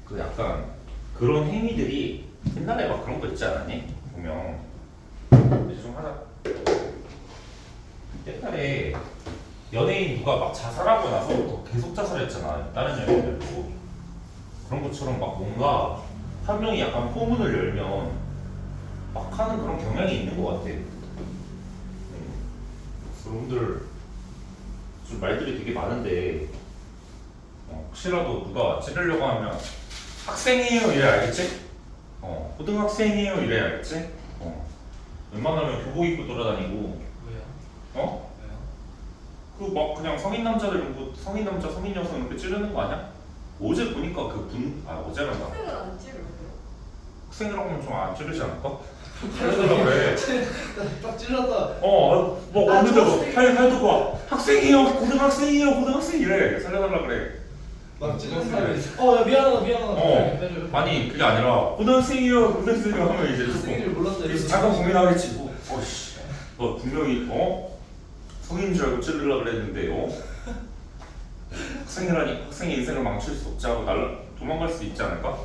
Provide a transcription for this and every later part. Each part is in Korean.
그 약간 그런 행위들이 옛날에 막 그런 거 있지 않았니? 보면 이제 좀 하자. 옛날에 연예인 누가 막 자살하고 나서 또 계속 자살했잖아. 다른 연예인들도 그런 것처럼 막 뭔가 한 명이 약간 포문을 열면 막 하는 그런 경향이 있는 것 같아. 여러분들 좀 말들이 되게 많은데 혹시라도 누가 찌르려고 하면 학생이에요 이래 알겠지? 고등학생이에요 이래 알겠지? 웬만하면 교복 입고 돌아다니고 왜요? 그 막 그냥 성인 남자들 뭐 성인 남자 성인 여성 이렇게 찌르는 거 아니야? 어제 보니까 어제란다 학생은 안 찌르고요. 학생이라고 하면 좀 안 찌르지 않을까? 살려달라 그래. 딱 찔렀다. 뭐 아, 없는데 저 뭐 팔도 봐. 학생이에요 고등학생 이래 살려달라 그래. 막 찔른 사람이 있어. 야, 미안하다. 빼줘요. 아니 그게 아니라 고등학생이요 하면 이제 학생인 줄 몰랐네. 그래서 잠깐 고민하겠지 어씨 너 분명히 성인인 줄 알고 찌르려고 그랬는데 학생의 인생을 망칠 수 없지 하고 도망갈 수 있지 않을까?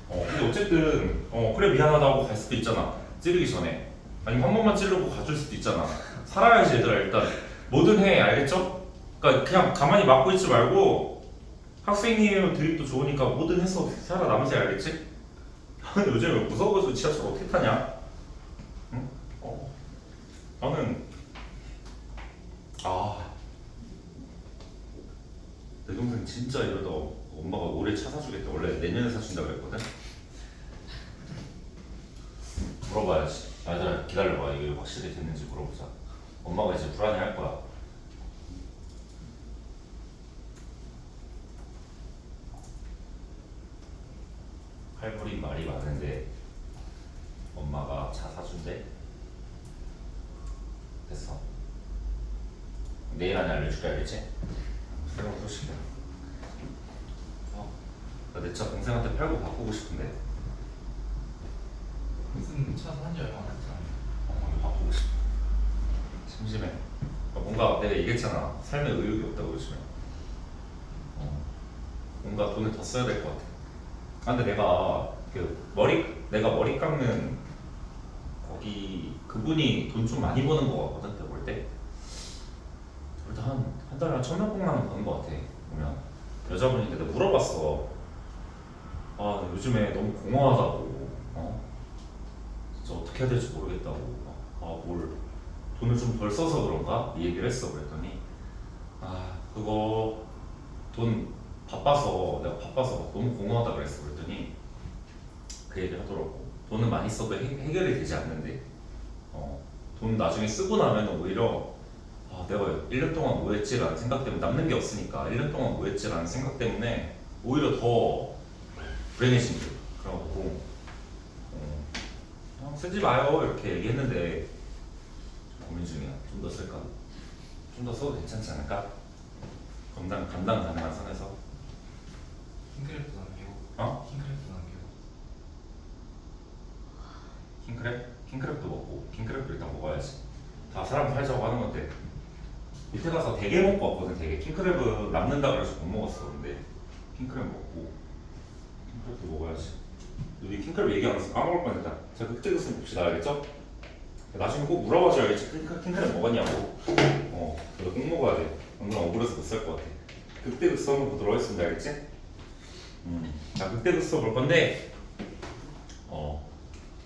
근데 어쨌든 그래 미안하다고 갈 수도 있잖아 찌르기 전에 아니면 한 번만 찌르고 가줄 수도 있잖아 살아야지 얘들아 일단 뭐든 해 알겠죠? 그러니까 그냥 가만히 맞고 있지 말고 학생이에요 드립도 좋으니까 뭐든 해서 살아남으세요 알겠지? 요즘 무서워서 지하철 어떻게 타냐? 응? 나는 내 동생 진짜 이러다 엄마가 올해 차 사주겠다. 원래 내년에 사준다 그랬거든. 물어봐야지. 얘들아 기다려봐. 이게 확실히 됐는지 물어보자. 엄마가 이제 불안해할 거야. 할머니 말이 많은데 엄마가 차 사준대. 됐어. 내일 안에 알려줄게 알겠지? 새로운 소식이야. 나 내 차 동생한테 팔고 바꾸고 싶은데. 무슨 차 산지 얼마 안 됐잖아요. 바꾸고 싶어. 심심해. 뭔가 내가 얘기했잖아. 삶에 의욕이 없다고 요즘에. 뭔가 돈을 더 써야 될 것 같아. 근데 내가 내가 머리 깎는 거기 그분이 돈 좀 많이 버는 거 같거든. 내가 볼 때. 일단 한 달에 한 1,000명 원 버는 거 같아. 보면 여자분인데 내가 물어봤어. 요즘에 너무 공허하다고. 진짜 어떻게 해야 될지 모르겠다고. 뭘 돈을 좀 덜 써서 그런가? 이 얘기를 했어. 그랬더니 그거 돈 내가 바빠서 너무 공허하다 그랬어. 그랬더니 그 얘기를 하더라고. 돈은 많이 써도 해결이 되지 않는데 돈 나중에 쓰고 나면 오히려 내가 1년 동안 뭐 했지라는 생각 때문에 남는 게 없으니까 1년 동안 뭐 했지라는 생각 때문에 오히려 더 불행해진대. 그래갖고 쓰지 마요 이렇게 얘기했는데 고민 중이야. 좀 더 쓸까? 좀 더 써도 괜찮지 않을까? 감당 가능한 선에서. 킹크랩도 남기고. 킹크랩도 남기고. 킹크랩도 먹고 킹크랩도 일단 먹어야지. 다 사람 살자고 하는 건데 밑에 가서 대게 먹고 왔거든. 되게 킹크랩은 남는다 그래서 못 먹었어. 근데 킹크랩 먹고 킹크랩도 먹어야지. 우리 킹크랩 얘기 안 해서 까먹을 뻔했다. 자 그때 그 봅시다 알겠죠? 나중에 꼭 물어봐줘야겠지. 킹크랩 먹었냐고. 너도 꼭 먹어야 돼. 오늘 억울해서 못 살 것 같아. 그때 그 수업을 보도록 하겠습니다. 알겠지? 자 그때 그 수업 볼 건데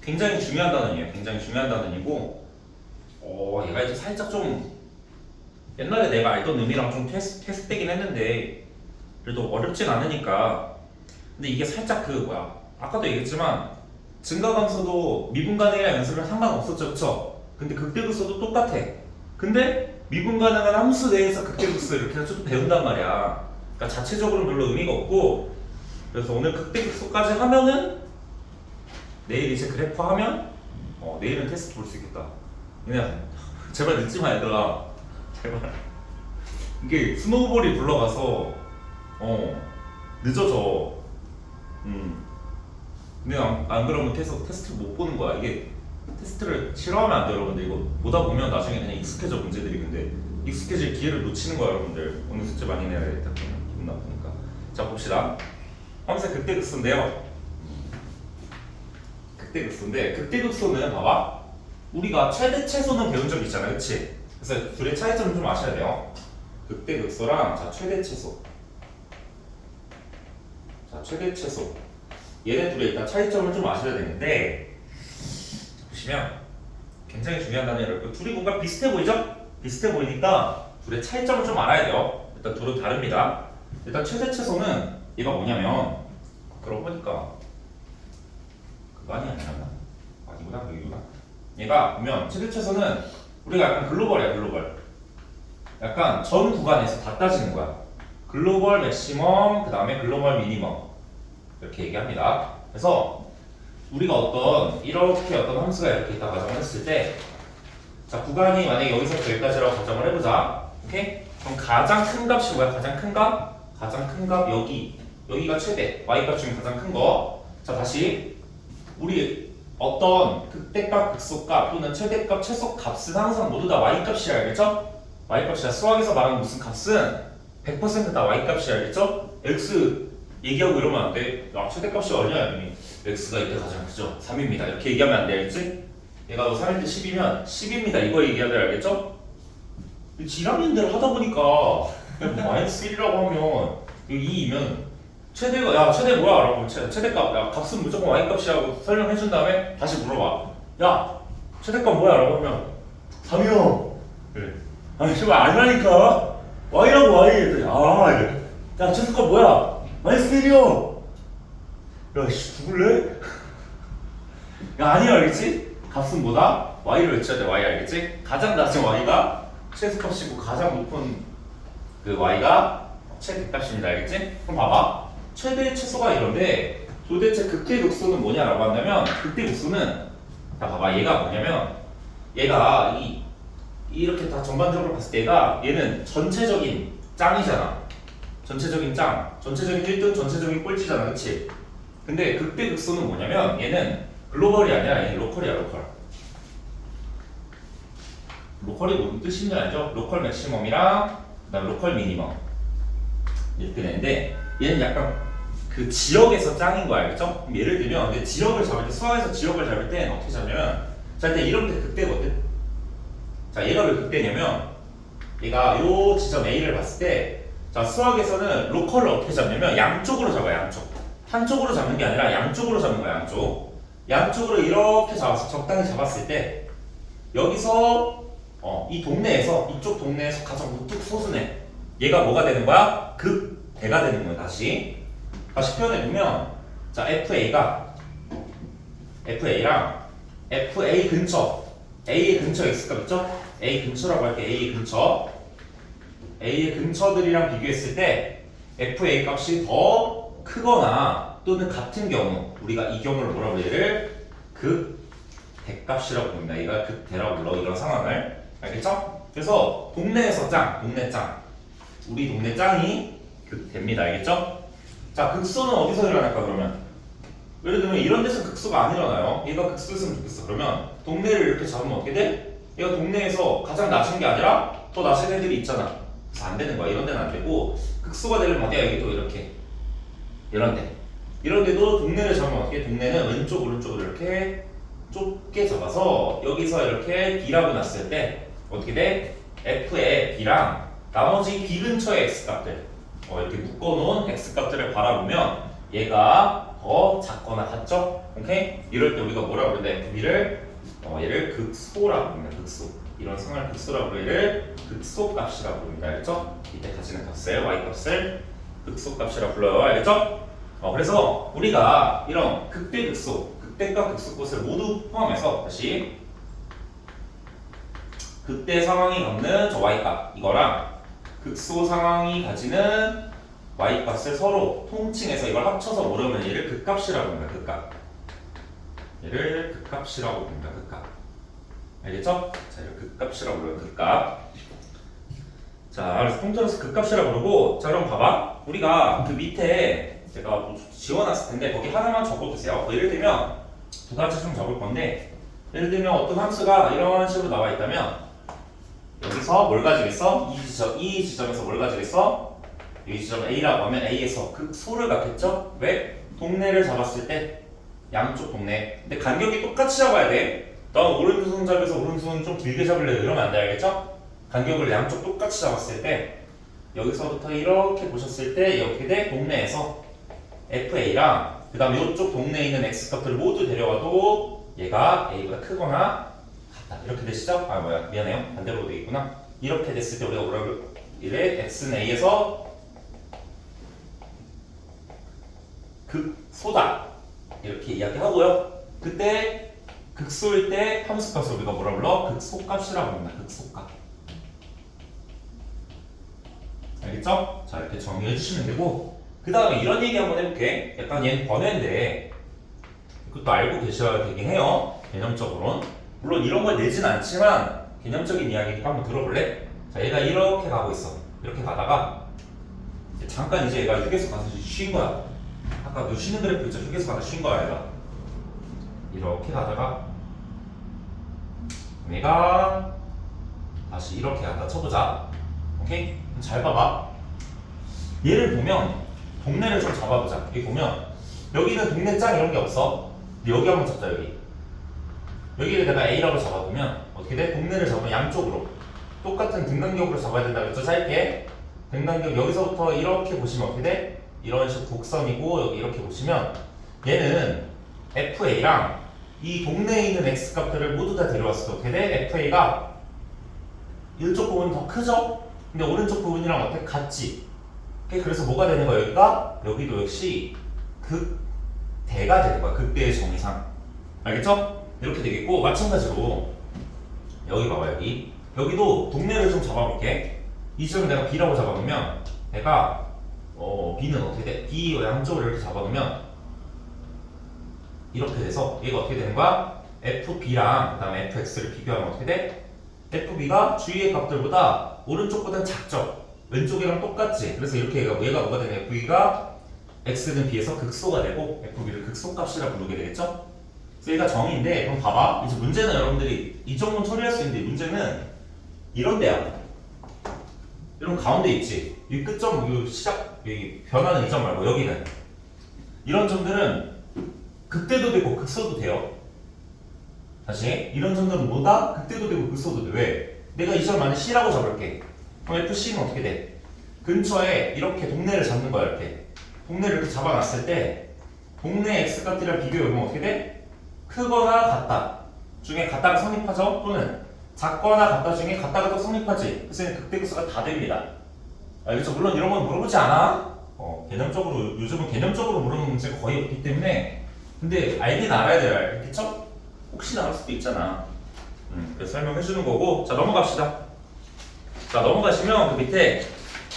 굉장히 중요한 단원이에요. 굉장히 중요한 단원이고 얘가 이제 살짝 좀 옛날에 내가 알던 의미랑 좀 테스트되긴 했는데 그래도 어렵진 않으니까. 근데 이게 살짝 아까도 얘기했지만 증가함수도 미분가능이랑 연습이랑 상관없었죠. 그쵸? 근데 극대극소도 똑같아. 근데 미분가능한 함수 내에서 극대극소 이렇게 해서 좀 배운단 말이야. 그러니까 자체적으로는 별로 의미가 없고 그래서 오늘 극대극소까지 하면은 내일 이제 그래프 하면 내일은 테스트 볼 수 있겠다. 그냥 제발 늦지 마 얘들아. 제발. 이게 스노우볼이 굴러가서 늦어져. 근데 안 그러면 계속 테스트를 못 보는 거야. 이게 테스트를 싫어하면 안 돼 여러분들. 이거 보다 보면 나중에 그냥 익숙해져 문제들이. 근데 익숙해질 기회를 놓치는 거야 여러분들. 오늘 숙제 많이 내야겠다. 기분 나쁘니까. 자 봅시다. 함수의 극대극소인데요. 극대극소인데 극대극소는 봐봐. 우리가 최대 최소는 배운 적 있잖아, 그렇지? 그래서 둘의 차이점을 좀 아셔야 돼요. 극대극소랑 자 최대 최소. 자 최대 최소. 얘네 둘의 일단 차이점을 좀 아셔야 되는데 자, 보시면 굉장히 중요한 단어를 둘이 뭔가 비슷해 보이죠? 비슷해 보이니까 둘의 차이점을 좀 알아야 돼요. 일단 둘은 다릅니다. 일단 최대 최소는 얘가 뭐냐면 그러고 보니까 그거 아니야 아니구나 여기구나. 얘가 보면 최대 최소는 우리가 약간 글로벌이야 글로벌. 약간 전 구간에서 다 따지는 거야. 글로벌 맥시멈 그 다음에 글로벌 미니멈 이렇게 얘기합니다. 그래서 우리가 이렇게 어떤 함수가 이렇게 있다 가정을 했을 때 자 구간이 만약에 여기서부터 여기까지라고 가정을 해보자. 오케이? 그럼 가장 큰 값이 뭐야? 가장 큰 값? 가장 큰 값 여기가 최대 y값 중에 가장 큰 거. 자 다시 우리 어떤 극대값 극소값 또는 최대값 최소값은 항상 모두 다 y값이야 알겠죠? y값이야. 수학에서 말하는 무슨 값은 100%다 y값이야 알겠죠? x 얘기하고 이러면 안 돼. 야 최대값이 얼마야? 이미 x가 이때 가장 크죠? 3입니다 이렇게 얘기하면 안 돼 알겠지? 얘가 3일 때 10이면 10입니다 이거 얘기해야 돼 알겠죠? 지랄인대로 하다 보니까 마이너스 1이라고 하면 2이면 최대가 야 최대 뭐야? 라고 최대값 야 값은 무조건 y값이라고 설명해준 다음에 다시 물어봐. 야 최대값 뭐야? 라고 하면 3이요. 그래. 아니 정말 아니라니까 y라고 y 이래. 야 최대값 뭐야? 마이너스 1이요. 야씨 죽을래? 야 아니야 알겠지? 값은 뭐다? y를 외쳐야 돼 y 알겠지? 가장 낮은 y가 최소값이고 가장 높은 그 y가 최대값입니다 알겠지? 그럼 봐봐 최대 최소가 이런데 도대체 극대극소는 뭐냐라고 한다면 극대극소는 자 봐봐 얘가 뭐냐면 얘가 이렇게 다 전반적으로 봤을 때가 얘는 전체적인 짱이잖아. 전체적인 짱 전체적인 1등 전체적인 꼴찌잖아 그치? 근데 극대극소는 뭐냐면 얘는 글로벌이 아니라 얘는 로컬이야 로컬. 로컬이 무슨 뜻인지 알죠? 로컬 맥시멈이랑 그다음 로컬 미니멈 이렇게 되는데 얘는 약간 그 지역에서 짱인 거 알겠죠? 예를 들면 근데 지역을 잡을 때 수학에서 지역을 잡을 때 어떻게 잡냐면 자 일단 이런 게 극대거든. 자 얘가 왜 극대냐면 얘가 요 지점 A를 봤을 때 자 수학에서는 로컬을 어떻게 잡냐면 양쪽으로 잡아요 양쪽. 한쪽으로 잡는 게 아니라 양쪽으로 잡는 거야 양쪽으로 이렇게 잡았어. 적당히 잡았을 때 여기서 이 동네에서 이쪽 동네에서 가장 우뚝 솟은 얘가 뭐가 되는 거야? 극대가 되는 거야. 다시 표현해보면 자 FA랑 FA 근처 A의 근처 X값 있죠? A 근처라고 할게. A의 근처들이랑 비교했을 때 FA 값이 더 크거나 또는 같은 경우 우리가 이 경우를 뭐라고 얘를 극대값이라고 부릅니다. 얘가 극대라고 불러 이런 상황을. 알겠죠? 그래서 동네에서 동네 짱 우리 동네 짱이 극대입니다. 알겠죠? 자 극소는 어디서 일어날까 그러면 예를 들면 이런 데서 극소가 안 일어나요. 얘가 극소였으면 좋겠어. 그러면 동네를 이렇게 잡으면 어떻게 돼? 얘가 동네에서 가장 낮은 게 아니라 더 낮은 애들이 있잖아. 그래서 안 되는 거야. 이런 데는 안 되고 극소가 되려면 어디야? 여기 또 이렇게 이런 데도 동네를 잡으면 어떻게? 동네는 왼쪽 오른쪽으로 이렇게 좁게 잡아서 여기서 이렇게 B라고 놨을 때 어떻게 돼? F에 B랑 나머지 B 근처의 X값들 이렇게 묶어놓은 X값들을 바라보면 얘가 더 작거나 같죠? 오케이? 이럴 때 우리가 뭐라고 그러는데 FB를 얘를 극소라고 부릅니다. 극소. 이런 상황을 극소라고 부르고 얘를 극소값이라고 부릅니다. 알겠죠? 이때 가지는 값을 Y값을 극소값이라고 불러요. 알겠죠? 그래서 우리가 이런 극대극소 극대값 극소값을 모두 포함해서 다시 극대 상황이 갖는 저 y값 이거랑 극소 상황이 가지는 y값을 서로 통칭해서 이걸 합쳐서 모르면 얘를 극값이라고 합니다. 극값. 얘를 극값이라고 부릅니다. 극값. 알겠죠? 자, 이걸 극값이라고 부르는 극값. 자, 그래서 통틀어서 극값이라고 부르고 자, 그럼 봐봐. 우리가 그 밑에 제가 뭐 지워놨을 텐데 거기 하나만 적어두세요. 예를 들면 두 가지 좀 적을 건데 예를 들면 어떤 함수가 이런 식으로 나와 있다면 여기서 뭘 가지겠어? 이 지점에서 뭘 가지겠어? 여기 지점 A라고 하면 A에서 극소를 갖겠죠? 왜? 동네를 잡았을 때 양쪽 동네. 근데 간격이 똑같이 잡아야 돼. 난 오른손 잡아서 오른손 좀 길게 잡을래 이러면 안 돼, 알겠죠? 간격을 양쪽 똑같이 잡았을 때 여기서부터 이렇게 보셨을 때 이렇게 돼 동네에서 FA랑 그 다음에 이쪽 동네에 있는 X값들을 모두 데려가도 얘가 A보다 크거나 같다 이렇게 되시죠? 아 뭐야 미안해요 반대로 되겠구나. 이렇게 됐을 때 우리가 뭐라고 이래 X는 A에서 극소다 이렇게 이야기하고요. 그때 극소일 때 함수값을 우리가 뭐라 불러? 극소값이라고 합니다. 극소값. 알겠죠? 자 이렇게 정리해 주시면 되고 그 다음에 이런 얘기 한번 해볼게. 약간 얘는 번외인데 그것도 알고 계셔야 되긴 해요. 개념적으로는. 물론 이런 걸 내진 않지만 개념적인 이야기니까 한번 들어볼래? 자 얘가 이렇게 가고 있어. 이렇게 가다가 잠깐 이제 얘가 휴게소 가서 쉰 거야. 아까 그 쉬는 그래프 있죠? 휴게소 가서 쉰 거야 얘가. 이렇게 가다가 얘가 다시 이렇게 갖다 쳐보자. 오케이? 그럼 잘 봐봐. 얘를 보면 동네를 좀 잡아보자. 여기 보면 여기는 동네 짱 이런 게 없어. 근데 여기 한번 잡자 여기. 여기를 내가 A라고 잡아보면 어떻게 돼? 동네를 잡으면 양쪽으로 똑같은 등간격으로 잡아야 된다 그랬죠? 짧게 등간격 여기서부터 이렇게 보시면 어떻게 돼? 이런 식으로 곡선이고 여기 이렇게 보시면 얘는 FA랑 이 동네에 있는 X값들을 모두 다 데려왔을 때 어떻게 돼? FA가 이쪽 부분이 더 크죠? 근데 오른쪽 부분이랑 어떻게 같지? 그래서 뭐가 되는 거야 여기가? 여기도 역시 극대가 되는 거야. 극대의 정의상. 알겠죠? 이렇게 되겠고 마찬가지로 여기 봐봐 여기. 여기도 동네를 좀 잡아볼게. 이 지점을 내가 B라고 잡아놓으면 내가 B는 어떻게 돼? B 양쪽을 이렇게 잡아놓으면 이렇게 돼서 얘가 어떻게 되는 거야? FB랑 그 다음에 FX를 비교하면 어떻게 돼? FB가 주위의 값들보다 오른쪽보다는 작죠? 왼쪽이랑 똑같지? 그래서 이렇게 얘가 뭐가 되냐? FB가 X는 B에서 극소가 되고 FB를 극소값이라 부르게 되겠죠? 그래서 얘가 정의인데 그럼 봐봐 이제 문제는 여러분들이 이 정도는 처리할 수 있는데 문제는 이런 데야. 이런 가운데 있지? 이 끝점, 이 시작, 여기 변하는 이 점 말고 여기는 이런 점들은 극대도 되고 극소도 돼요. 다시 이런 점들은 뭐다? 극대도 되고 극소도 돼. 왜? 내가 이 점을 만약 C라고 잡을게. 그럼 FC는 어떻게 돼? 근처에 이렇게 동네를 잡는 거야 이렇게. 동네를 이렇게 잡아놨을 때 동네 X값이랑 비교해보면 어떻게 돼? 크거나 같다 중에 같다가 성립하죠? 또는 작거나 같다 중에 같다가 또 성립하지. 그래서 극대극소가 다 됩니다. 알겠죠? 물론 이런 건 물어보지 않아. 개념적으로 요즘은 개념적으로 물어보는 문제가 거의 없기 때문에 근데 알긴 알아야 돼요. 알겠죠? 혹시 나올 수도 있잖아. 그래서 설명해 주는 거고. 자 넘어갑시다. 자 넘어가시면 그 밑에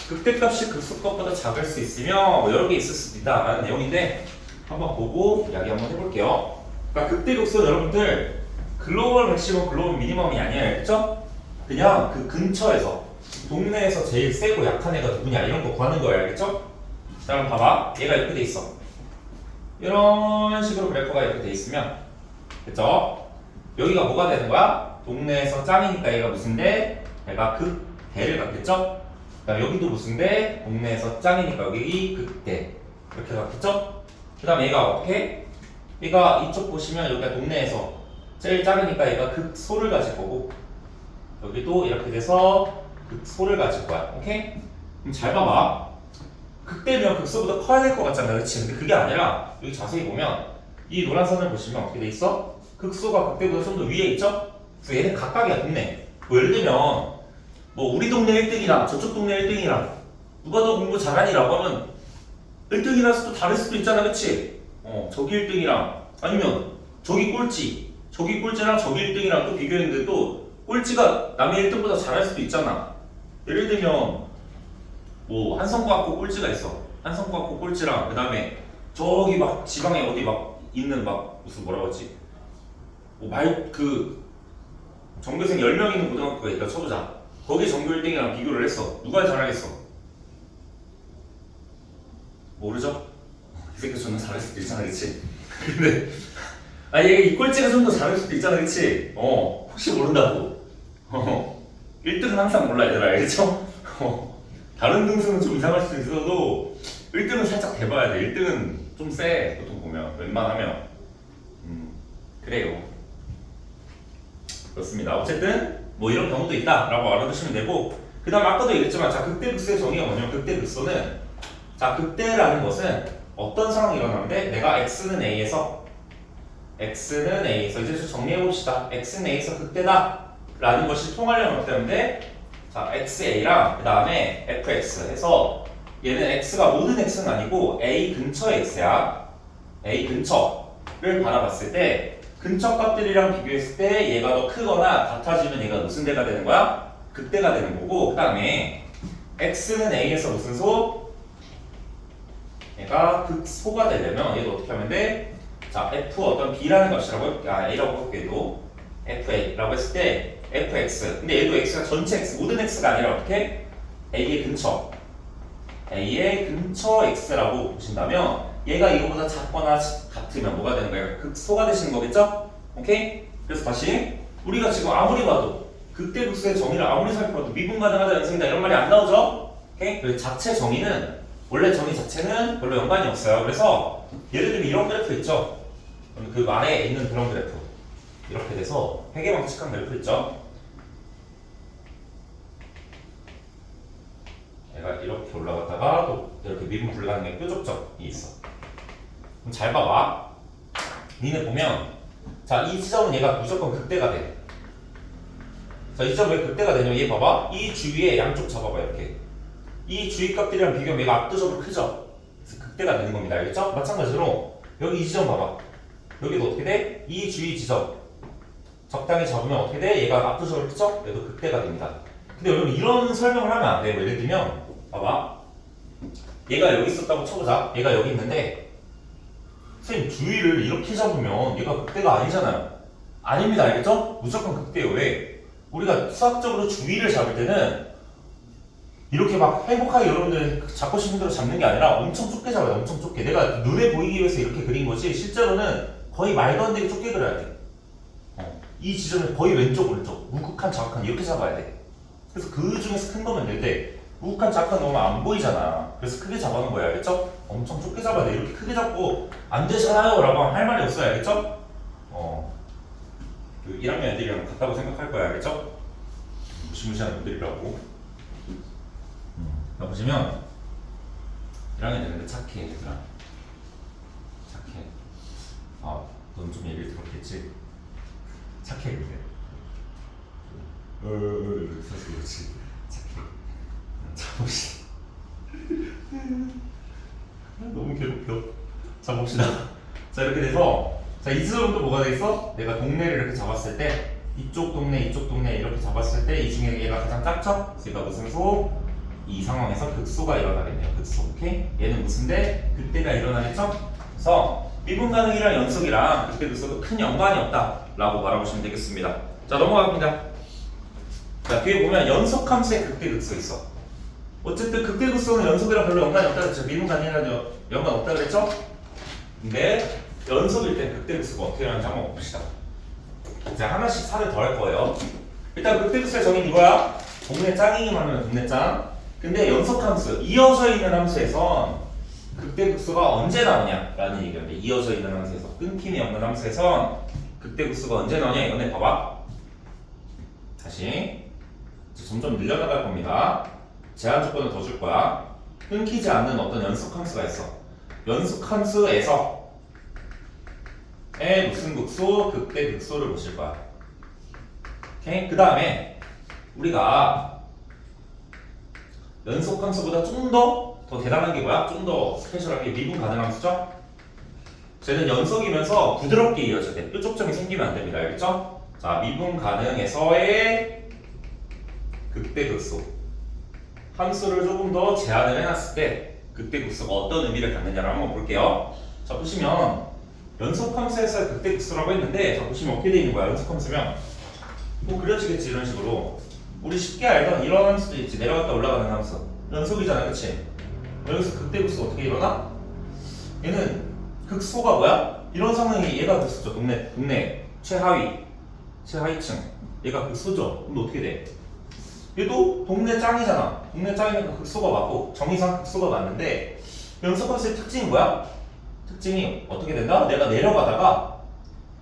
극대값이 극소값보다 작을 수 있으며 뭐 여러 개 있을 수도 있다 라는 내용인데 한번 보고 이야기 한번 해볼게요. 그러니까 극대극소는 여러분들 글로벌 맥시멈 글로벌 미니멈이 아니야. 알겠죠? 그냥 그 근처에서 동네에서 제일 세고 약한 애가 누구냐 이런 거 구하는 거예요. 알겠죠? 자 그럼 봐봐 얘가 이렇게 돼 있어. 이런 식으로 그래프가 이렇게 돼 있으면 그쵸? 여기가 뭐가 되는 거야? 동네에서 짱이니까 얘가 무슨 대? 얘가 극대를 갖겠죠? 여기도 무슨 대? 동네에서 짱이니까 여기 극대 이렇게 갖겠죠? 그 다음에 얘가 어떻게? 얘가 이쪽 보시면 여기가 동네에서 제일 작으니까 얘가 극소를 가질 거고 여기도 이렇게 돼서 극소를 가질 거야. 오케이? 그럼 잘 봐봐. 극대면 극소보다 커야 될 것 같잖아. 그렇지? 근데 그게 아니라 여기 자세히 보면 이 노란 선을 보시면 어떻게 돼 있어? 극소가 극대보다 좀 더 위에 있죠? 그래서 얘는 각각이야 동네. 뭐 예를 들면 뭐 우리 동네 1등이랑 저쪽 동네 1등이랑 누가 더 공부 잘하니라고 하면 1등이라서 또 다를 수도 있잖아. 그치? 저기 1등이랑 아니면 저기 꼴찌랑 저기 1등이랑 또 비교했는데 또 꼴찌가 남의 1등보다 잘할 수도 있잖아. 예를 들면 뭐 한성과학고 꼴찌가 있어. 한성과학고 꼴찌랑 그 다음에 저기 막 지방에 어디 막 있는 막 무슨 뭐라고 하지? 뭐 전교생 10명 있는 고등학교가 있다 쳐보자. 거기 전교 1등이랑 비교를 했어. 누가 잘하겠어? 모르죠? 이 새끼 존나 잘할 수도 있잖아. 그치? 근데 얘가 이 꼴찌가 좀 더 잘할 수도 있잖아. 그치? 혹시 모른다고. 1등은 항상 몰라 얘들아. 알겠죠? 다른 등수는 좀 이상할 수 있어도 1등은 살짝 대봐야 돼. 1등은 좀 세. 보통 보면 웬만하면 그래요. 그렇습니다. 어쨌든 뭐 이런 경우도 있다라고 알아두시면 되고, 그 다음 아까도 얘기했지만 자 극대극소의 정의가 뭐냐면, 극대극소는 자 극대라는 것은 어떤 상황이 일어나는데 내가 x는 a에서 이제 좀 정리해 봅시다. x는 a에서 극대다 라는 것이 통하려면 어떻게 하면 돼? 자 xa랑 그 다음에 fx 해서 얘는 x가 모든 x는 아니고 a 근처의 x야. a 근처를 바라봤을 때 근처 값들이랑 비교했을 때 얘가 더 크거나 같아지면 얘가 무슨 대가 되는 거야? 극대가 되는 거고, 그 다음에 x는 a에서 무슨 소? 얘가 극소가 되려면 얘도 어떻게 하면 돼? 자 f 어떤 b라는 값이라고 a라고 볼게도 fa라고 했을 때 fx, 근데 얘도 x가 전체 x 모든 x가 아니라 어떻게? a의 근처 x라고 보신다면 얘가 이거보다 작거나 같으면 뭐가 되는 거예요? 극소가 되시는 거겠죠? 오케이? 그래서 다시 우리가 지금 아무리 봐도 극대극소의 정의를 아무리 살펴봐도 미분 가능하다 연승이다 이런 말이 안 나오죠? 오케이? 그 자체 정의는 원래 정의 자체는 별로 연관이 없어요. 그래서 예를 들면 이런 그래프 있죠? 그 아래에 있는 그런 그래프 이렇게 돼서 회계방측한 그래프 있죠? 얘가 이렇게 올라갔다가 또 이렇게 미분 불가능의 뾰족점이 있어. 그럼 잘 봐봐. 니네 보면 자 이 지점은 얘가 무조건 극대가 돼. 자 이 지점 왜 극대가 되냐면 얘 봐봐. 이 주위에 양쪽 잡아봐 이렇게. 이 주위 값들이랑 비교하면 얘가 압도적으로 크죠? 그래서 극대가 되는 겁니다. 알겠죠? 마찬가지로 여기 이 지점 봐봐. 여기도 어떻게 돼? 이 주위 지점 적당히 잡으면 어떻게 돼? 얘가 압도적으로 크죠? 얘도 극대가 됩니다. 근데 여러분 이런 설명을 하면 안 돼요. 예를 들면 봐봐. 얘가 여기 있었다고 쳐보자. 얘가 여기 있는데 선생님 주위를 이렇게 잡으면 얘가 극대가 아니잖아요. 아닙니다. 알겠죠? 무조건 극대예요. 왜? 우리가 수학적으로 주위를 잡을 때는 이렇게 막 행복하게 여러분들 잡고 싶은 대로 잡는 게 아니라 엄청 좁게 잡아요. 엄청 좁게. 내가 눈에 보이기 위해서 이렇게 그린 거지 실제로는 거의 말도 안 되게 좁게 그려야 돼. 이 지점을 거의 왼쪽 오른쪽 우극한 좌극한 이렇게 잡아야 돼. 그래서 그 중에서 큰 거면 되는데 우극한 좌극한 너무 안 보이잖아. 그래서 크게 잡아놓은 거야. 알겠죠? 엄청 좁게 잡아야 돼. 이렇게 크게 잡고 안 되잖아요 라고 하면 할 말이 없어요. 알겠죠? 그 1학년 애들이랑 같다고 생각할 거야. 알겠죠? 무시무시한 분들이라고. 보시면 1학년 애들인데 착해 얘들아. 착해. 넌 좀 얘기를 들었겠지? 착해 근데. 사실 그렇지. 착해. 자 봅시다. 너무 괴롭혀. 자 봅시다. 자 이렇게 돼서 자 이 지점도 뭐가 되겠어? 내가 동네를 이렇게 잡았을 때 이쪽 동네 이렇게 잡았을 때 이 중에 얘가 가장 작죠? 그래서 얘가 무슨 소? 이 상황에서 극소가 일어나겠네요. 극소. 오케이? 얘는 무슨 데? 극대가 일어나겠죠? 그래서 미분 가능이랑 연속이랑 극대 극소도 큰 연관이 없다라고 말해보시면 되겠습니다. 자 넘어갑니다. 자 뒤에 보면 연속 함수의 극대 극소 있어. 어쨌든 극대 극소는 연속이랑 별로 연관이 없다 그랬죠. 미분 가능이랑 연관 없다 그랬죠? 근데 연속일 때 극대 극소가 어떻게 일어나는지 한번 봅시다. 이제 하나씩 살을 더 할 거예요. 일단 극대 극소의 정의는 이거야. 동네 짱이기만 하면 동네 짱. 근데 연속 함수, 이어져 있는 함수에선 극대 극소가 언제 나오냐라는 얘기인데, 이어져 있는 함수에서 끊김이 없는 함수에선 극대 극소가 언제 나오냐 이거네. 봐봐. 다시 점점 늘려나갈 겁니다. 제한 조건을 더 줄 거야. 끊기지 않는 어떤 연속 함수가 있어. 연속 함수에서 무슨 극소, 극대 극소를 보실 거야. 오케이? 그 다음에 우리가 연속 함수보다 좀 더 대단한 게 뭐야? 좀 더 스페셜한 게 미분 가능 함수죠? 쟤는 연속이면서 부드럽게 이어져야 돼. 뾰족점이 생기면 안 됩니다. 알겠죠? 자, 미분 가능에서의 극대 극소. 함수를 조금 더 제한을 해놨을 때 극대 극소가 어떤 의미를 갖느냐를 한번 볼게요. 자, 보시면 연속 함수에서의 극대 극소라고 했는데, 자, 보시면 어떻게 돼 있는 거야? 연속 함수면 뭐 그려지겠지 이런 식으로. 우리 쉽게 알던 이런 함수도 있지. 내려갔다 올라가는 함수. 연속이잖아, 그치? 여기서 극대 극소 어떻게 일어나? 얘는 극소가 뭐야? 이런 상황이 얘가 극소죠. 동네 최하위층. 얘가 극소죠. 그럼 어떻게 돼? 얘도 동네 짱이잖아. 동네 짱이니까 극소가 맞고 정의상 극소가 맞는데 연속함수의 특징이 뭐야? 특징이 어떻게 된다? 내가 내려가다가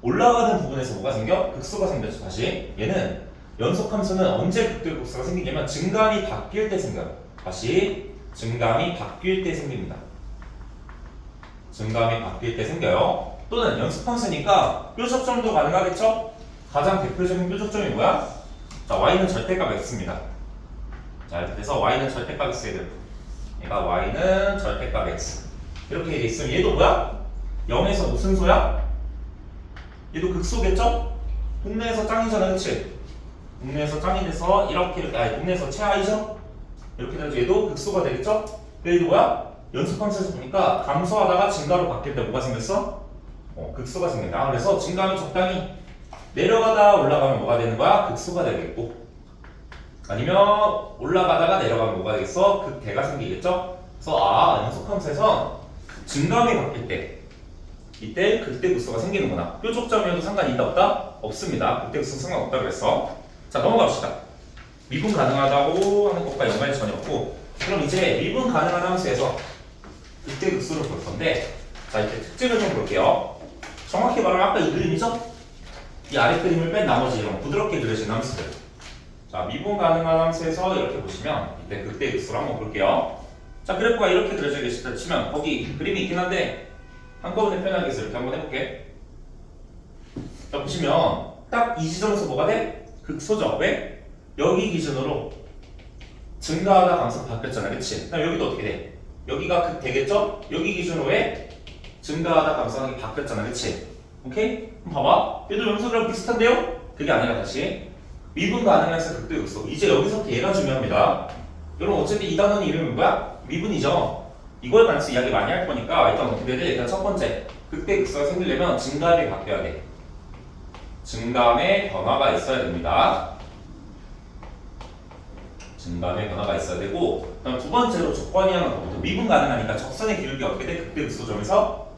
올라가는 부분에서 뭐가 생겨? 극소가 생겼죠. 다시 얘는 연속함수는 언제 극도의 극소가 생기냐면 증감이 바뀔 때 생겨요. 다시 증감이 바뀔 때 생깁니다. 증감이 바뀔 때 생겨요. 또는 연속함수니까 뾰족점도 가능하겠죠? 가장 대표적인 뾰족점이 뭐야? 자, y는 절대값 x입니다. 자, 이렇게 돼서 y는 절대값 x에 돼. 얘가 y는 절대값 x. 이렇게 돼 있으면 얘도 뭐야? 0에서 무슨 소야? 얘도 극소겠죠? 동네에서 짱이잖아, 그치? 동네에서 짱이 돼서 이렇게, 아니, 동네에서 최하이죠? 이렇게 돼서 얘도 극소가 되겠죠? 근데 얘도 뭐야? 연속함수에서 보니까 감소하다가 증가로 바뀔 때 뭐가 생겼어? 극소가 생긴다. 그래서 증감이 적당히 내려가다 올라가면 뭐가 되는 거야? 극소가 되겠고, 아니면 올라가다가 내려가면 뭐가 되겠어? 극대가 생기겠죠? 그래서 연속함수에서 증감이 바뀔 때 이때 극대 극소가 생기는구나. 뾰족점이어도 상관이 있다 없다? 없습니다. 극대 극소 상관없다 그랬어. 자, 넘어갑시다. 미분 가능하다고 하는 것과 연관이 전혀 없고, 그럼 이제 미분 가능한 함수에서 극대 극소를 볼 건데, 자, 이제 특징을 좀 볼게요. 정확히 말하면 아까 이 그림이죠? 이 아래 그림을 뺀 나머지 이런 부드럽게 그려진 함수들. 자, 미분 가능한 함수에서 이렇게 보시면 이때 극대 극소를 한번 볼게요. 자, 그래프가 이렇게 그려져 계시다 치면 거기 그림이 있긴 한데 한꺼번에 표현하기 위해서 이렇게 한번 해볼게. 자, 보시면 딱 이 지점에서 뭐가 돼? 극소죠. 왜? 여기 기준으로 증가하다 감소가 바뀌었잖아, 그치? 그럼 여기도 어떻게 돼? 여기가 극되겠죠? 여기 기준으로 왜? 증가하다 감소하는 게 바뀌었잖아, 그치? 오케이? 그럼 봐봐. 얘도 연속이랑 비슷한데요? 그게 아니라 다시 미분 가능해서 극대 극소. 이제 여기서부터 얘가 중요합니다. 여러분 어쨌든 이 단어는 이름이 뭐야? 미분이죠. 이거에 관해서 이야기 많이 할 거니까 일단 어떻게 돼야 돼? 일단 첫 번째, 극대 극소가 생기려면 증감이 바뀌어야 돼. 증감의 변화가 있어야 됩니다. 증감의 변화가 있어야 되고, 그다음 두 번째로 조건이 하나 더 붙어. 미분 가능하니까 적선의 기울기가 어떻게 돼? 극대 극소점에서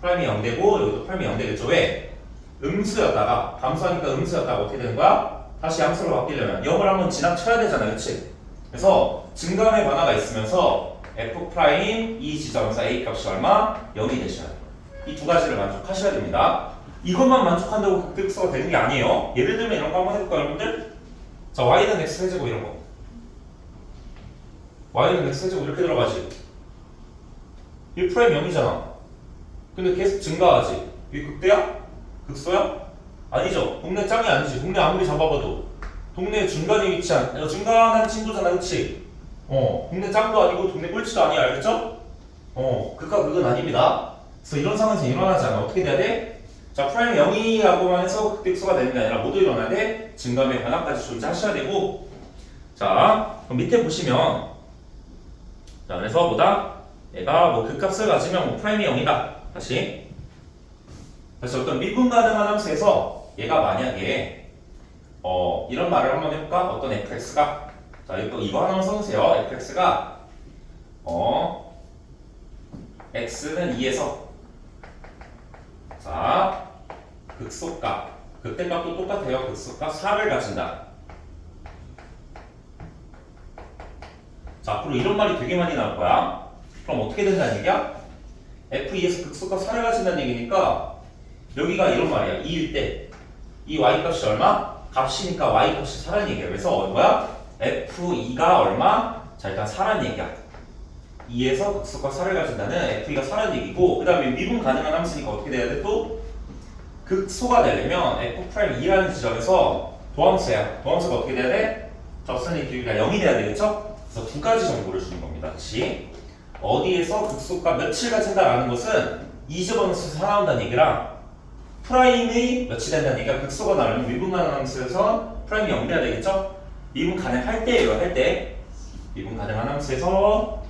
프라임이 0되고 여기도 프라임이 0되겠죠. 왜? 음수였다가 감소하니까 음수였다가 어떻게 되는 거야? 다시 함수로 바뀌려면 0을 한번 지나쳐야 되잖아, 그치? 그래서 증감의 변화가 있으면서 f 프라임 이 지점에서 a 값이 얼마? 0이 되셔야 돼요. 이 두 가지를 만족하셔야 됩니다. 이것만 만족한다고 극대 극소가 되는 게 아니에요. 예를 들면 이런 거 한번 해볼까요, 여러분들? 자, y는 x 해제곱 이런 거. y는 x 해제곱 이렇게 들어가지. 이 프라임 0이잖아. 근데 계속 증가하지. 이게 극대야? 극소야? 아니죠. 동네 짱이 아니지. 동네 아무리 잡아봐도 동네 중간에 위치한 중간한 친구잖아, 그치? 동네 짱도 아니고 동네 꼴찌도 아니야, 알겠죠? 극과 극은 아닙니다. 그래서 이런 상황에서 일어나지 않아. 어떻게 돼야 돼? 자, 프라임 0이라고만 해서 극대 극소가 되는 게 아니라 모두 일어나야 돼. 증감의 변화까지 존재하셔야 되고, 자, 그럼 밑에 보시면, 자, 그래서 보다 얘가 뭐 극값을 가지면 뭐 프라임이 0이다. 다시 어떤 미분 가능한 함수에서 얘가 만약에 이런 말을 한번 해볼까? 어떤 fx가, 자, 이거 하나만 써주세요. fx가 x는 2에서 자, 극소값, 극대값도 똑같아요. 극소값 4를 가진다. 자, 앞으로 이런 말이 되게 많이 나올 거야. 그럼 어떻게 된다는 얘기야? f2에서 극소값 4를 가진다는 얘기니까 여기가 이런 말이야. 2일 때 이 y값이 얼마? 값이니까 y값이 4라는 얘기야. 그래서 뭐야? f2가 얼마? 자, 일단 4라는 얘기야. 2에서 극소값 4를 가진다는 f2가 4라는 얘기고, 그 다음에 미분 가능한 함수니까 어떻게 돼야 돼? 또 극소가 되려면 f'2라는 지점에서 도함수야. 도함수가 어떻게 돼야 돼? 접선의 기울기가 0이 돼야 되겠죠? 그래서 두 가지 정보를 주는 겁니다. 다시 어디에서 극소값 몇을 가진다라는 것은 이 집어넣어서 나온다는 얘기랑 프라임이 몇이 된다는 얘기가 극소가 나오면 미분 가능한 함수에서 프라임이 0 돼야 되겠죠? 미분 가능할 때예요. 할 때 미분 가능한 함수에서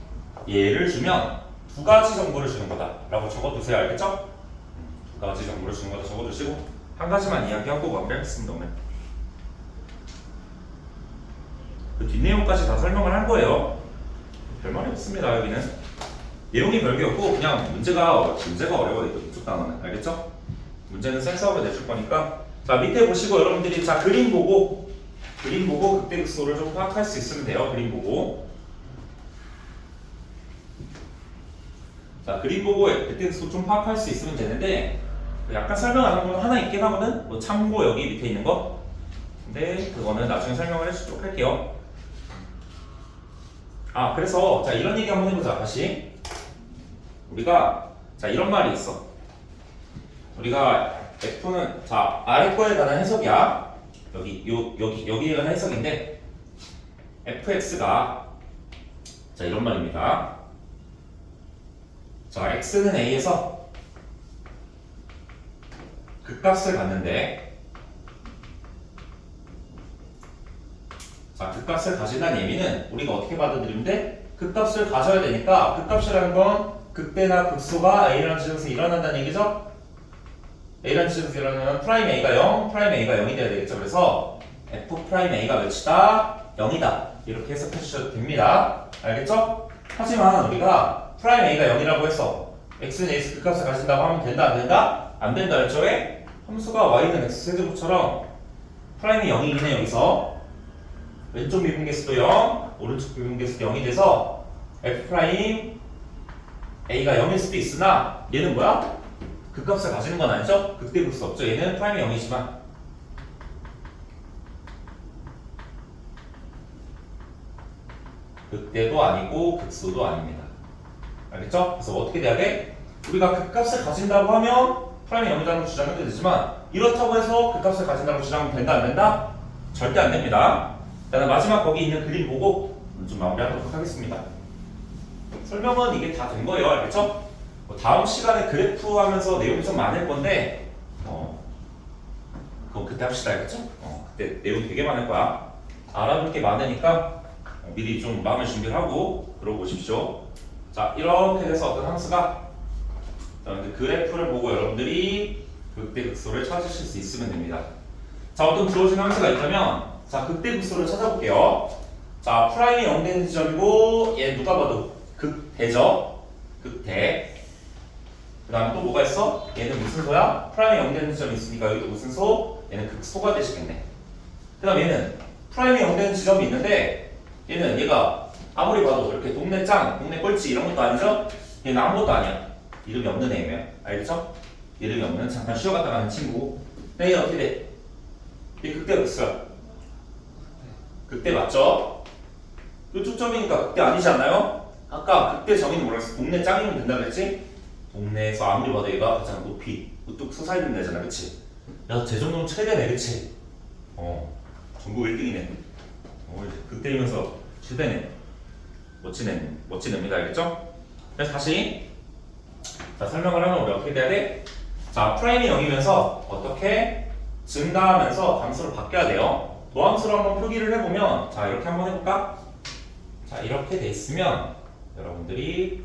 얘를 주면 두 가지 정보를 주는 거다 라고 적어두세요. 알겠죠? 두 가지 정보를 주는 거다 적어두시고 한 가지만 이야기하고 마무리하겠습니다. 오늘 그 뒷내용까지 다 설명을 한 거예요. 별말이 없습니다. 여기는 내용이 별게 없고 그냥 문제가 어려워요. 이쪽 단어는. 알겠죠? 문제는 센서업을 내줄 거니까. 자, 밑에 보시고 여러분들이 자 그림 보고 그림 보고 극대 극소를 좀 파악할 수 있으면 돼요. 그림 보고. 자, 그림 보고 극대 극소 좀 파악할 수 있으면 되는데 약간 설명 안 한 건 하나 있긴 하거든. 뭐 참고 여기 밑에 있는 거. 근데 그거는 나중에 설명을 해주도록 할게요. 아, 그래서 자 이런 얘기 한번 해보자. 다시 우리가 자 이런 말이 있어. 우리가 F는 자 아래 거에 관한 해석이야. 여기에 관한 해석인데 fx가 자 이런 말입니다. 자 x는 a에서 극값을 갖는데 자 극값을 가진다는 의미는 우리가 어떻게 받아들이면 돼? 극값을 가져야 되니까 극값이라는 건 극대나 극소가 a라는 지점에서 일어난다는 얘기죠? a라는 지점에서 일어나면 프라임 a가 0, 프라임 a가 0이 돼야 되겠죠. 그래서 f 프라임 a가 몇이다? 0이다. 이렇게 해석해 주셔도 됩니다. 알겠죠? 하지만 우리가 프라임 a가 0이라고 해서 x는 a에서 극값을 가진다고 하면 된다? 안 된다? 안 된다. 그렇죠? 왜? 함수가 y는 x 세제곱처럼 프라임이 0이긴 해. 여기서 왼쪽 미분계수도 0, 오른쪽 미분계수도 0이 돼서 f 프라임 a가 0일 수도 있으나 얘는 뭐야? 극값을 가지는 건 아니죠? 극대 극수 없죠. 얘는 프라임이 0이지만 극대도 아니고 극소도 아닙니다. 알겠죠? 그래서 어떻게 돼야 돼? 우리가 극값을 가진다고 하면 프라임이 0이라는 주장해도 되지만 이렇다고 해서 극값을 가진다고 주장하면 된다 안 된다? 절대 안 됩니다. 일단 마지막 거기 있는 그림 보고 좀 마무리하도록 하겠습니다. 설명은 이게 다 된 거예요. 알겠죠? 다음 시간에 그래프 하면서 내용이 좀 많을 건데 그건 그때 합시다. 알겠죠? 그때 내용 되게 많을 거야. 알아둘 게 많으니까 미리 좀 마음의 준비를 하고 들어보십시오. 자, 이렇게 돼서 어떤 함수가 그래프를 보고 여러분들이 극대 극소를 찾으실 수 있으면 됩니다. 자, 어떤 주어진 함수가 있다면 자, 극대 극소를 찾아볼게요. 자, 프라임이 0 되는 지점이고 얘 누가 봐도 극대죠. 극대. 그 다음에 또 뭐가 있어? 얘는 무슨 소야? 프라임이 0 되는 지점이 있으니까 여기도 무슨 소? 얘는 극소가 되시겠네. 그 다음 얘는 프라임이 0 되는 지점이 있는데 얘는 얘가 아무리 봐도 이렇게 동네 짱, 동네 꼴찌 이런 것도 아니죠? 얘는 아무것도 아니야. 이름이 없는 애면 알겠죠? 이름이 없는 잠깐 쉬어갔다 가는 친구. 근데 얘 어떻게 돼? 얘 극대 극소야. 극대 맞죠? 이쪽 점이니까 극대 아니지 않나요? 아까 극대 정의는 뭐라 했어? 동네 짱이면 된다 그랬지? 동네에서 아무리 봐도 얘가 가장 높이 우뚝 솟아있는 애잖아, 그치? 야, 제 정도면 최대네, 그치? 전국 1등이네. 극대이면서 최대네. 멋진 애입니다, 알겠죠? 그래서 다시 자, 설명을 하면 우리 어떻게 돼야 돼? 자, 프라임이 0이면서 어떻게 증가하면서 함수를 바뀌어야 돼요. 도함수로 한번 표기를 해보면 자, 이렇게 한번 해볼까? 자, 이렇게 돼 있으면 여러분들이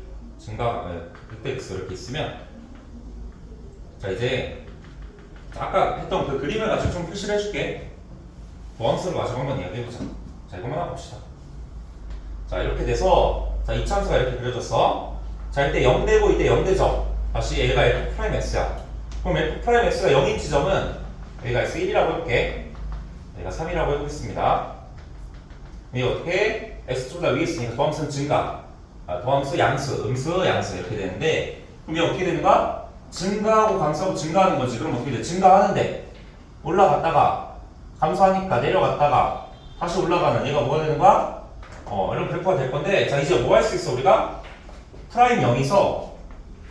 극대 극소 이렇게 있으면 자, 이제 아까 했던 그 그림을 가지고 좀 표시를 해줄게. 도함수를 마저 한번 이야기해보자. 자, 이것만 한번 봅시다. 자, 이렇게 돼서 자, 이 함수가 이렇게 그려졌어. 자, 이때 0 되고 이때 0 되죠. 다시 얘가 f 프라임 x야. 그럼 f 프라임 x가 0인 지점은 여기가 x 1이라고 해볼게. 얘가 3이라고 해보겠습니다. 이게 어떻게 x쪽보다 위에 있으니까 도함수는 증가. 도함수 양수, 음수, 양수 이렇게 되는데 그럼 이게 어떻게 되는가? 증가하고 감소하고 증가하는 거지. 그럼 어떻게 돼? 증가하는데 올라갔다가 감소하니까 내려갔다가 다시 올라가는 얘가 뭐가 되는 거야? 이런 그래프가 될 건데 자, 이제 뭐 할 수 있어? 우리가 프라임 0에서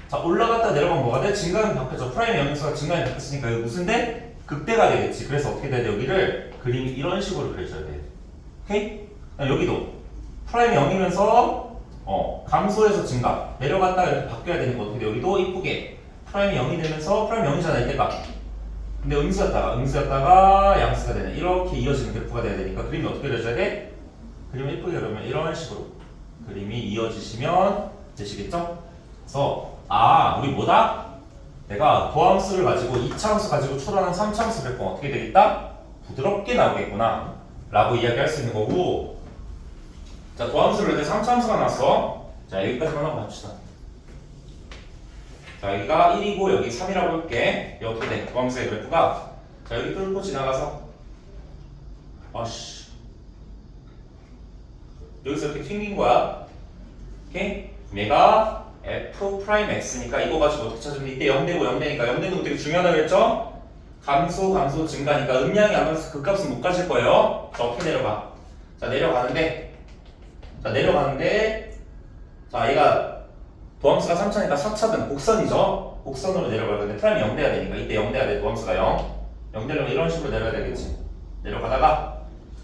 자, 올라갔다 내려가면 뭐가 돼? 증가는 바뀌었죠. 프라임 0에서 증가는 바뀌었으니까 이거 무슨 데? 극대가 되겠지. 그래서 어떻게 돼야 돼? 여기를 그림이 이런 식으로 그려줘야 돼. 오케이? 여기도 프라임 0이면서 감소해서 증가 내려갔다가 이렇게 바뀌어야 되니까 어떻게 돼? 여기도 이쁘게 프라임이 0이 되면서 프라임 0이잖아 이때가. 근데 음수였다가 양수가 되는 이렇게 이어지는 그래프가 돼야 되니까 그림이 어떻게 그려져야 돼? 그림을 이쁘게 그려면 이런 식으로 그림이 이어지시면 되시겠죠? 그래서 우리 뭐다? 내가 도함수를 가지고 2차함수 가지고 초라한 3차함수 그래프 어떻게 되겠다? 부드럽게 나오겠구나 라고 이야기할 수 있는 거고 자, 도함수를 이제 3차함수가 나왔어. 자, 여기까지만 한번 봅시다. 자, 여기가 1이고 여기 3이라고 할게. 이게 어떻게 돼? 도함수의 그래프가 자, 여기 뚫고 지나가서 여기서 이렇게 튕긴 거야. 오케이? 얘가 f 프라임 x니까 이거 가지고 어떻게 찾으면 이때 0되고 0되니까 0되는 거 되게 중요하다고 했죠? 감소 증가니까 음량이 안 가서 그 값은 못 가질 거예요. 자 어떻게 내려가? 자 내려가는데 자 얘가 도함수가 3차니까 4차든 곡선이죠? 곡선으로 내려가야 되는데 프라임이 0 돼야 되니까 이때 0 돼야 돼. 도함수가 0 되려면 이런 식으로 내려야 되겠지. 내려가다가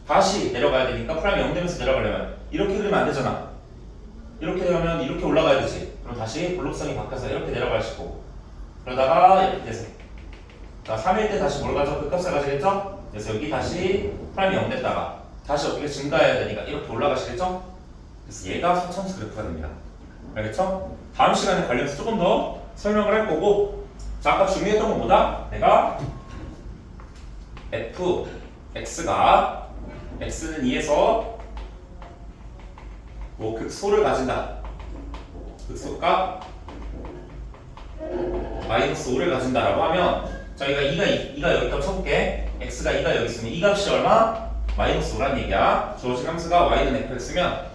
다시 내려가야 되니까 프라임이 0 되면서 내려가려면 이렇게 그리면 안 되잖아. 이렇게 되면 이렇게 올라가야 되지. 그럼 다시 블록선이 바뀌어서 이렇게 내려갈 거고 그러다가 이렇게 돼서 자 3일 때 다시 뭘 가져? 그 값을 가지겠죠? 그래서 여기 다시 프라임이 0 됐다가 다시 어떻게 증가해야 되니까 이렇게 올라가시겠죠? 그래서 얘가 서참수 그래프가 됩니다. 알겠죠? 다음 시간에 관련해서 조금 더 설명을 할 거고 자 아까 중요했던 건 뭐다? 내가 f x가 x는 2에서 뭐 극소를 가진다. 극소가 마이너스 5를 가진다라고 하면 저희가 2가 여기다 쳐볼게. x가 2가 여기 있으면 이 값이 얼마? 마이너스 5란 얘기야. 주어진 함수가 y는 fx면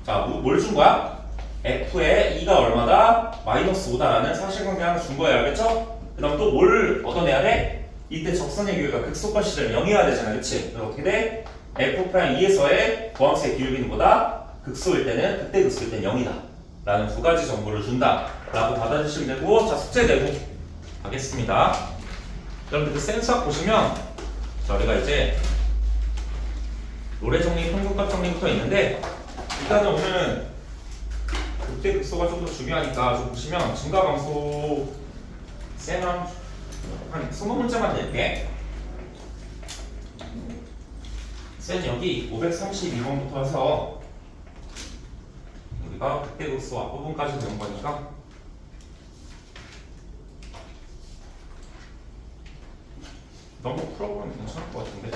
자 뭘 준 거야? f에 2가 얼마다? 마이너스 5다라는 사실관계 하나 준 거야. 알겠죠? 그 다음 또 뭘 얻어내야 돼? 이때 적선의 기울기가 극소가 시점 0이어야 되잖아. 그치? 그래서 어떻게 돼? f'2에서의 도함수의 기울기는 뭐다? 극소일 때는 그때 극소일 때는 0이다 라는 두 가지 정보를 준다 라고 받아주시면 되고 자 숙제 내고 가겠습니다. 여러분들 그 센수학 보시면 저희가 이제 노래 정리, 평균값 정리부터 있는데 일단은 오늘은 그때 극소가 좀 더 중요하니까 좀 보시면 증가 감소 쌤한 20문제만 낼게. 쌤 여기 532번부터 해서 우리가 그때 극소 앞부분까지 되는 거니까 너무 풀어보면 괜찮을 것 같은데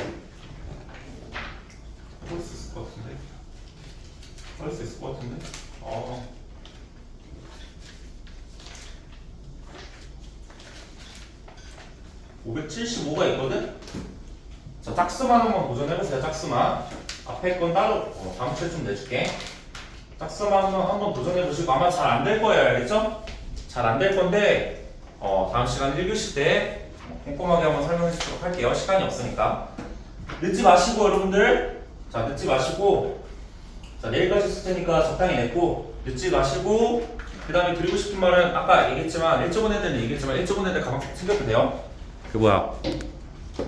할 수 있을 것 같은데 할 수 있을 것 같은데 575가 있거든? 자 짝수만 한번 도전해보세요. 짝수만 앞에 건 따로 다음 주에 좀 내줄게. 짝수만 한번 도전해보시고 아마 잘 안 될 거예요. 알겠죠? 잘 안 될 건데 다음 시간 1교시 때 꼼꼼하게 한번 설명해 주도록 할게요. 시간이 없으니까 늦지 마시고 여러분들 자 늦지 마시고 자 내일까지 쓸 테니까 적당히 냈고 늦지 마시고 그 다음에 드리고 싶은 말은 아까 얘기했지만 1조분 애들은 얘기했지만 1조분 애들 가방 챙겨도 돼요. 그 뭐야